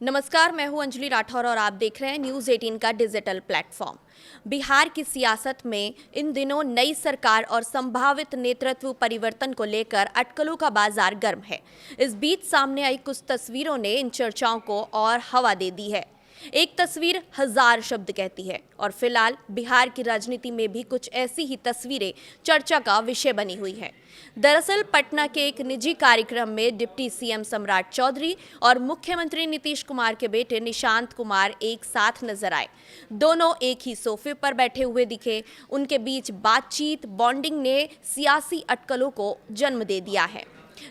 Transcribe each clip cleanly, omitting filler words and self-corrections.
नमस्कार, मैं हूं अंजलि राठौर और आप देख रहे हैं न्यूज़ 18 का डिजिटल प्लेटफॉर्म। बिहार की सियासत में इन दिनों नई सरकार और संभावित नेतृत्व परिवर्तन को लेकर अटकलों का बाजार गर्म है। इस बीच सामने आई कुछ तस्वीरों ने इन चर्चाओं को और हवा दे दी है। एक तस्वीर हजार शब्द कहती है और फिलहाल बिहार की राजनीति में भी कुछ ऐसी ही तस्वीरें चर्चा का विषय बनी हुई हैं। दरअसल पटना के एक निजी कार्यक्रम में डिप्टी सीएम सम्राट चौधरी और मुख्यमंत्री नीतीश कुमार के बेटे निशांत कुमार एक साथ नजर आए। दोनों एक ही सोफे पर बैठे हुए दिखे। उनके बीच बातचीत बॉन्डिंग ने सियासी अटकलों को जन्म दे दिया है।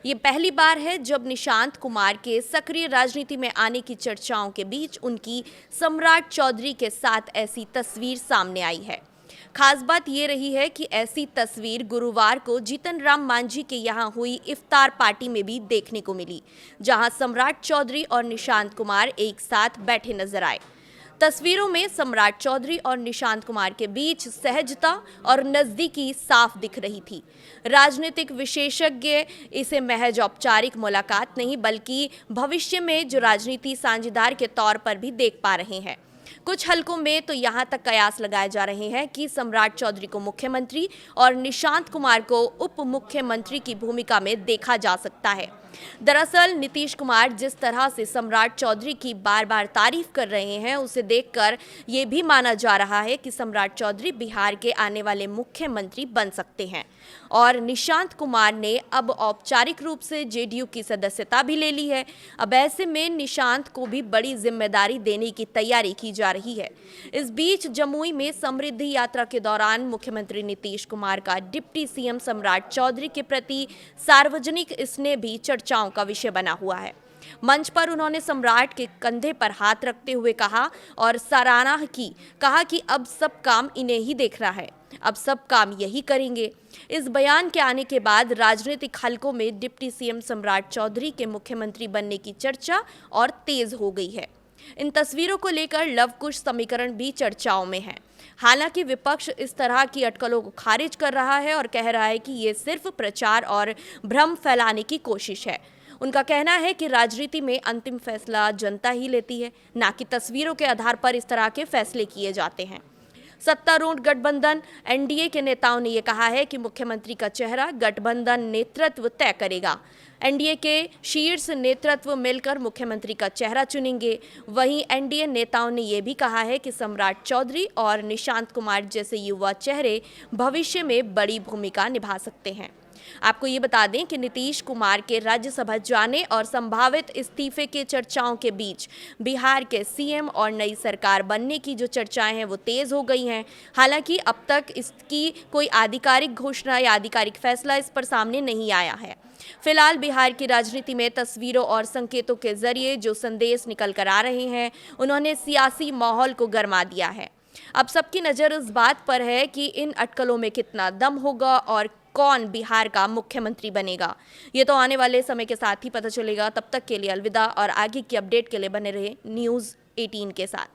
ये पहली बार है जब निशांत कुमार के सक्रिय राजनीति में आने की चर्चाओं के बीच उनकी सम्राट चौधरी के साथ ऐसी तस्वीर सामने आई है। खास बात ये रही है कि ऐसी तस्वीर गुरुवार को जीतन राम मांझी के यहाँ हुई इफ्तार पार्टी में भी देखने को मिली, जहां सम्राट चौधरी और निशांत कुमार एक साथ बैठे नजर आए। तस्वीरों में सम्राट चौधरी और निशांत कुमार के बीच सहजता और नजदीकी साफ दिख रही थी। राजनीतिक विशेषज्ञ इसे महज औपचारिक मुलाकात नहीं बल्कि भविष्य में जो राजनीति साझेदार के तौर पर भी देख पा रहे हैं। कुछ हलकों में तो यहाँ तक कयास लगाए जा रहे हैं कि सम्राट चौधरी को मुख्यमंत्री और निशांत कुमार को उप मुख्यमंत्री की भूमिका में देखा जा सकता है। दरअसल नीतीश कुमार जिस तरह से सम्राट चौधरी की बार बार तारीफ कर रहे हैं, उसे देखकर ये भी माना जा रहा है कि सम्राट चौधरी बिहार के आने वाले मुख्यमंत्री बन सकते हैं। और निशांत कुमार ने अब औपचारिक रूप से जेडीयू की सदस्यता भी ले ली है। अब ऐसे में निशांत को भी बड़ी जिम्मेदारी देने की तैयारी की जा रही है। इस बीच जमुई में समृद्धि यात्रा के दौरान मुख्यमंत्री नीतीश कुमार का डिप्टी सीएम सम्राट चौधरी के प्रति सार्वजनिक स्नेह भी चर्चाओं का विषय बना हुआ है। मंच पर उन्होंने सम्राट के कंधे पर हाथ रखते हुए कहा और सराहना की, कहा कि अब सब काम इन्हें ही देख रहा है, अब सब काम यही करेंगे। इस बयान के आने के बाद राजनीतिक हलकों में डिप्टी सीएम सम्राट चौधरी के मुख्यमंत्री बनने की चर्चा और तेज हो गई है। इन तस्वीरों को लेकर लव कुश समीकरण भी चर्चाओं में है। हालांकि विपक्ष इस तरह की अटकलों को खारिज कर रहा है और कह रहा है कि ये सिर्फ प्रचार और भ्रम फैलाने की कोशिश है। उनका कहना है कि राजनीति में अंतिम फैसला जनता ही लेती है, ना कि तस्वीरों के आधार पर इस तरह के फैसले किए जाते हैं। सत्तारूढ़ गठबंधन एनडीए के नेताओं ने यह कहा है कि मुख्यमंत्री का चेहरा गठबंधन नेतृत्व तय करेगा। एनडीए के शीर्ष नेतृत्व मिलकर मुख्यमंत्री का चेहरा चुनेंगे। वहीं एनडीए नेताओं ने यह भी कहा है कि सम्राट चौधरी और निशांत कुमार जैसे युवा चेहरे भविष्य में बड़ी भूमिका निभा सकते हैं। आपको ये बता दें कि नीतीश कुमार के राज्यसभा जाने और संभावित इस्तीफे के चर्चाओं के बीच बिहार के सीएम और नई सरकार बनने की जो चर्चाएं हैं वो तेज हो गई हैं। हालांकि अब तक इसकी कोई आधिकारिक घोषणा या आधिकारिक फैसला इस पर सामने नहीं आया है। फिलहाल बिहार की राजनीति में तस्वीरों और संकेतों के जरिए जो संदेश निकल कर आ रहे हैं, उन्होंने सियासी माहौल को गरमा दिया है। अब सबकी नज़र इस बात पर है कि इन अटकलों में कितना दम होगा और कौन बिहार का मुख्यमंत्री बनेगा। ये तो आने वाले समय के साथ ही पता चलेगा। तब तक के लिए अलविदा और आगे की अपडेट के लिए बने रहे न्यूज़ 18 के साथ।